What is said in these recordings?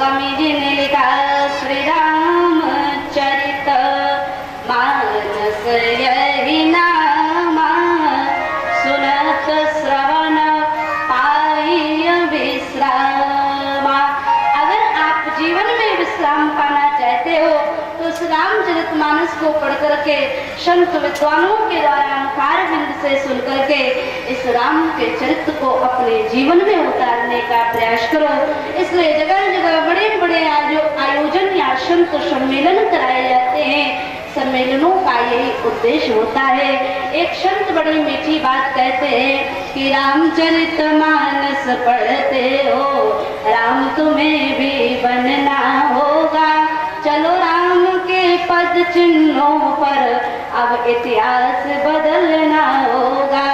गोस्वामी जी ने लिखा श्री राम चरित मानस यही नामा सुनत श्रवण पाई विश्रामा। अगर आप जीवन में विश्राम पाना चाहते हो तो इस रामचरितमानस को पढ़ करके संत विद्वानों के द्वारा मुखार बिंद से सुन करके इस राम के चरित्र को अपने जीवन में उतारने का प्रयास करो। इसलिए जगह जगह बड़े बड़े आयोजन या संत सम्मेलन कराए जाते हैं। सम्मेलनों का यही उद्देश्य होता है। एक संत बड़ी मीठी बात कहते हैं कि रामचरितमानस पढ़ते हो राम तुम्हें भी बनना होगा। चलो राम के पद चिन्हों पर अब इतिहास बदलना होगा।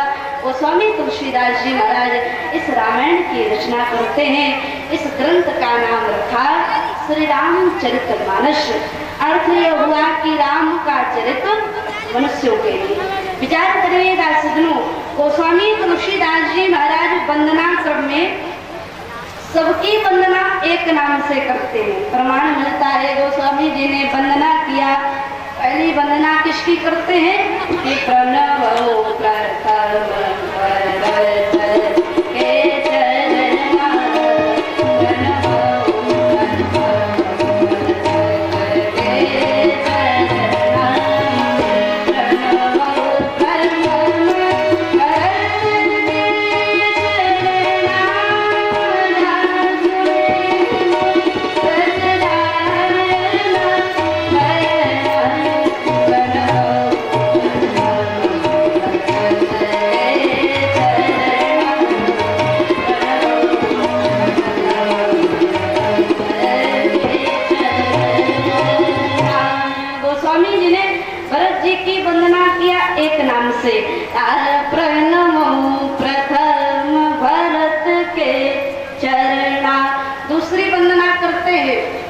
गोस्वामी तुलसीदास जी महाराज इस रामायण की रचना करते हैं। इस ग्रंथ का नाम रखा श्री रामचरितमानस। अर्थ यह हुआ कि राम का चरित्र मनुष्यों के लिए। विचार करिएगा सज्जनों, गोस्वामी तुलसीदास जी महाराज वंदना क्रम में सबकी वंदना एक नाम से करते हैं। प्रमाण मिलता है गोस्वामी जी ने वंदना किया। पहली वंदना किसकी करते हैं कि प्रणव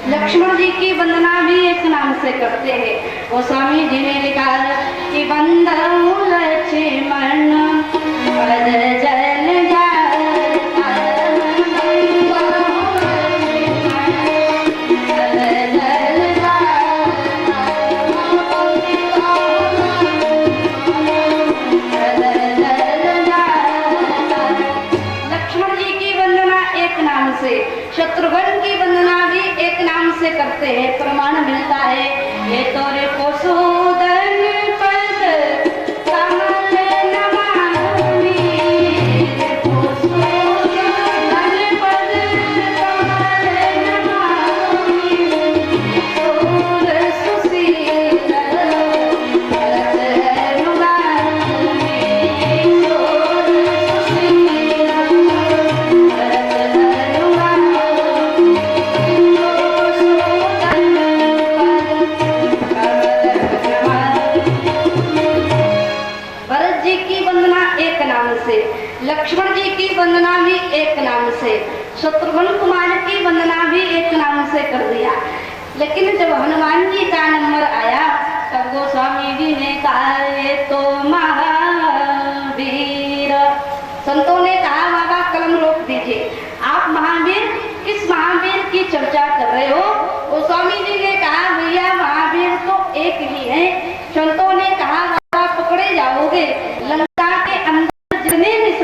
लक्ष्मण जी की वंदना भी एक नाम से करते हैं। गोस्वामी जी ने लिखा कि वंदऊ लक्ष्मण पद जल जाता लक्ष्मण जी की वंदना एक नाम से, शत्रुघ्न की वंदना भी एक नाम से करते हैं। प्रमाण मिलता है ये तोरे पोसूदन पद कमल नमामि पोसूदन पद कमल नमामि सूर सुशील भरत अनुगामि सूर सुशील भरत अनुगामि। लक्ष्मण जी की वंदना भी एक नाम से, शत्रुघ्न कुमार की वंदना भी एक नाम से कर दिया। लेकिन जब हनुमान जी का नंबर आया तब गोस्वामी जी ने कहा ये तो महावीर। संतों ने कहा बाबा कलम रोक दीजिए, आप महावीर किस महावीर की चर्चा कर रहे हो? गोस्वामी जी ने कहा भैया महावीर तो एक ही है। संतों ने कहा बाबा पकड़े जाओगे, लंका के अंदर जितने महावीर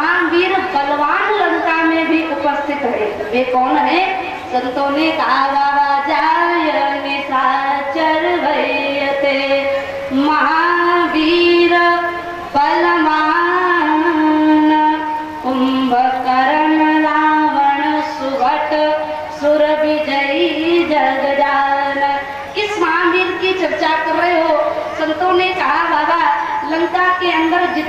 महावीर बलवान लंका में भी उपस्थित है। वे कौन है? संतों ने कहा बाबा जाय निशाचर भयते महावीर बलवान कुंभकर्ण रावण सुभट सुर विजयी जगजान। किस महावीर की चर्चा कर रहे हो? संतों ने कहा बाबा लंका के अंदर जितने